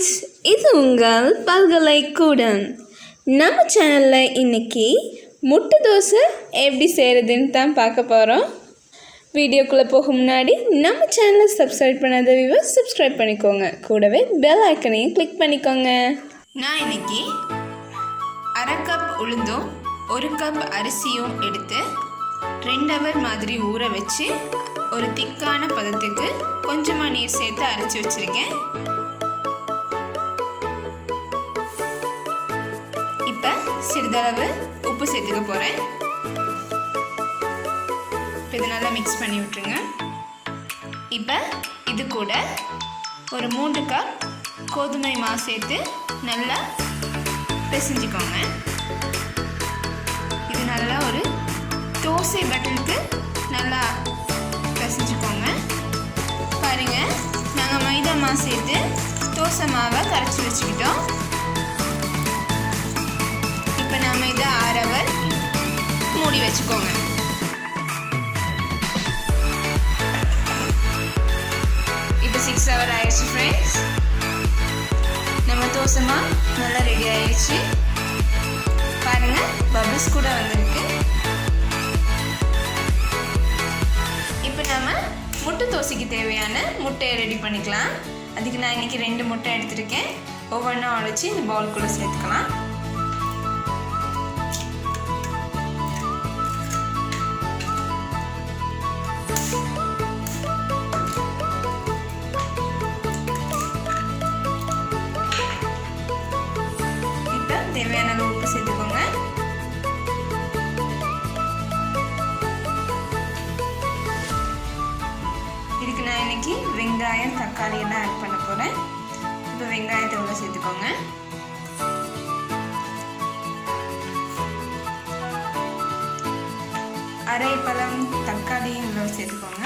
Friends, இது உங்கள் பல்கலைக்கூடம். நம்ம சேனலில் இன்றைக்கி முட்டை தோசை எப்படி செய்கிறதுன்னு தான் பார்க்க போகிறோம். வீடியோக்குள்ளே போக முன்னாடி நம்ம சேனலை சப்ஸ்கிரைப் பண்ணாத வியூவர்ஸ் சப்ஸ்கிரைப் பண்ணிக்கோங்க. கூடவே பெல் ஐக்கனையும் கிளிக் பண்ணிக்கோங்க. நான் இன்றைக்கி 1/2 கப் உளுந்தும் 1 கப் அரிசியும் எடுத்து 2 ஹவர் மாதிரி ஊற வச்சு ஒரு திக்கான பதத்துக்கு கொஞ்சமாக நீர் சேர்த்து அரைச்சி வச்சுருக்கேன். இப்போ சிறிதளவு உப்பு சேர்த்துக்க போகிறேன். இப்போ இதை நல்லா மிக்ஸ் பண்ணி விட்டுருங்க. இப்போ இது கூட ஒரு 3 கப் கோதுமை மாவு சேர்த்து நல்லா பிசைஞ்சிக்கோங்க. இது நல்லா ஒரு தோசை பட்டலுக்கு நல்லா பிசைஞ்சிக்கோங்க. பாருங்கள், நாங்கள் மைதா மாவு சேர்த்து தோசை மாவை கரைச்சி வச்சுக்கிட்டோம். இப்போ நம்ம இதை 1/2 ஹவர் மூடி வச்சுக்கோங்க. இப்போ 6 ஹவர் ஆயிடுச்சு ஃப்ரெண்ட்ஸ். நம்ம தோசை மாவு நல்லா ரெடி ஆயிடுச்சு. பாருங்கள், பபிள்ஸ் கூட வந்திருக்கு. இப்போ நம்ம முட்டை தோசைக்கு தேவையான முட்டையை ரெடி பண்ணிக்கலாம். அதுக்கு நான் இன்றைக்கி 2 முட்டை எடுத்துருக்கேன். ஒவ்வொன்றா உடைச்சி இந்த பவுலுக்குள்ளே சேர்த்துக்கலாம். இப்போ தேவையான அளவு உப்பு சேர்த்துக்கோங்க. இதுக்கு நான் இன்றைக்கி வெங்காயம் தக்காளி எல்லாம் ஆட் பண்ண போகிறேன். இப்போ வெங்காயத்தை உள்ள சேர்த்துக்கோங்க. அரை பழம் தக்காளியும் உள்ள சேர்த்துக்கோங்க.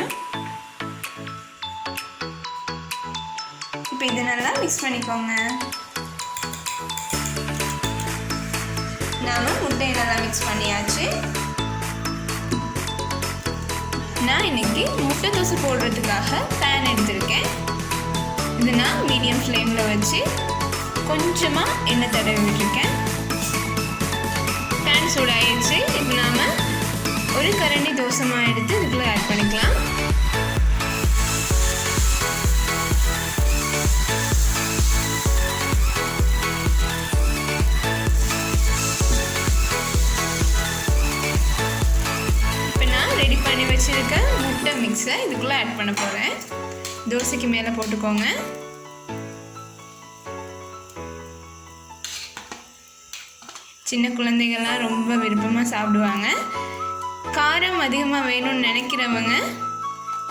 இப்போ இதை நல்லா மிக்ஸ் பண்ணிக்கோங்க. நாம் முட்டையை நல்லா மிக்ஸ் பண்ணியாச்சு. நான் இன்றைக்கி முட்டை தோசை போடுறதுக்காக பேன் எடுத்திருக்கேன். இது நான் மீடியம் ஃப்ளேமில் வச்சு கொஞ்சமாக எண்ணெய் தடவி விட்டுருக்கேன். பேன் சூடாயிடுச்சு. இப்போ நாம் ஒரு கரண்டி தோசை மாவு எடுத்து இதுக்குள்ளே ஆட் பண்ணிக்கலாம். ரெடி பண்ணி வச்சுருக்க முட்டை மிக்ஸை இதுக்குள்ளே ஆட் பண்ண போகிறேன். தோசைக்கு மேலே போட்டுக்கோங்க. சின்ன குழந்தைகள்லாம் ரொம்ப விருப்பமாக சாப்பிடுவாங்க. காரம் அதிகமாக வேணும்னு நினைக்கிறவங்க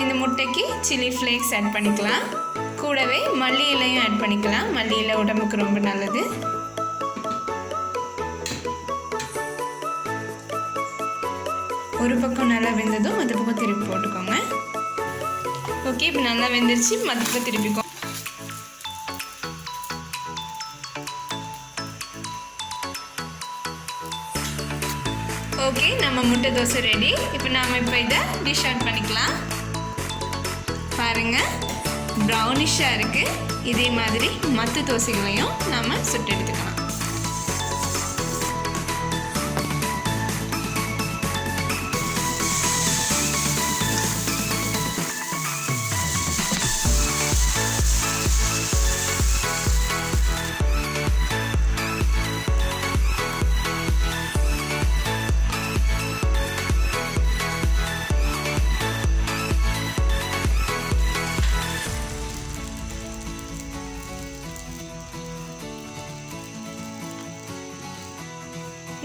இந்த முட்டைக்கு சில்லி ஃப்ளேக்ஸ் ஆட் பண்ணிக்கலாம். கூடவே மல்லி இலையும் ஆட் பண்ணிக்கலாம். மல்லி இலை உடம்புக்கு ரொம்ப நல்லது. ஒரு பக்கம் நல்லா வெந்ததும் மற்ற பக்கம் திருப்பி போட்டுக்கோங்க. ஓகே, இப்போ நல்லா வெந்துருச்சு. மற்ற பக்கம் திருப்பிக்கோ. ஓகே, நம்ம முட்டை தோசை ரெடி. இப்போ நாம் இதை டிஷ் அவுட் பண்ணிக்கலாம். பாருங்கள், ப்ரௌனிஷாக இருக்குது. இதே மாதிரி மற்ற தோசைகளையும் நாம் சுட்டு எடுத்துக்கலாம்.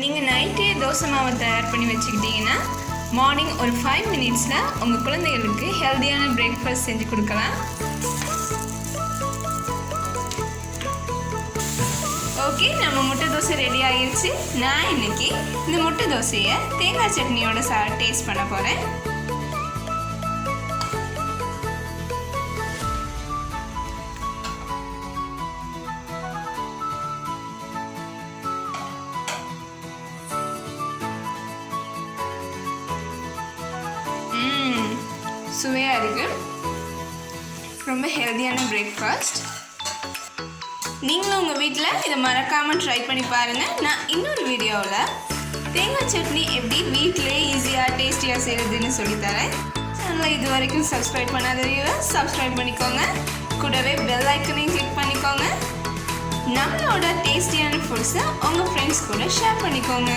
நீங்கள் நைட்டே தோசை மாவை தயார் பண்ணி வச்சுக்கிட்டிங்கன்னா மார்னிங் ஒரு 5 மினிட்ஸில் உங்கள் குழந்தைகளுக்கு ஹெல்த்தியான பிரேக்ஃபாஸ்ட் செஞ்சு கொடுக்கலாம். ஓகே, நம்ம முட்டை தோசை ரெடி ஆகிடுச்சு. நான் இன்றைக்கி இந்த முட்டை தோசையை தேங்காய் சட்னியோட டேஸ்ட் பண்ண போகிறேன். சுவையாக இருக்குது. ரொம்ப ஹெல்தியான பிரேக்ஃபாஸ்ட். நீங்களும் உங்கள் வீட்டில் இதை மறக்காமல் ட்ரை பண்ணி பாருங்கள். நான் இன்னொரு வீடியோவில் தேங்காய் சட்னி எப்படி வீட்டிலே ஈஸியாக டேஸ்டியாக செய்கிறதுன்னு சொல்லித்தரேன். சேனலை இது வரைக்கும் சப்ஸ்கிரைப் பண்ணாதவங்க சப்ஸ்கிரைப் பண்ணிக்கோங்க. கூடவே பெல் ஐக்கனையும் கிளிக் பண்ணிக்கோங்க. நம்மளோட டேஸ்டியான ஃபுட்ஸை உங்கள் ஃப்ரெண்ட்ஸ் கூட ஷேர் பண்ணிக்கோங்க.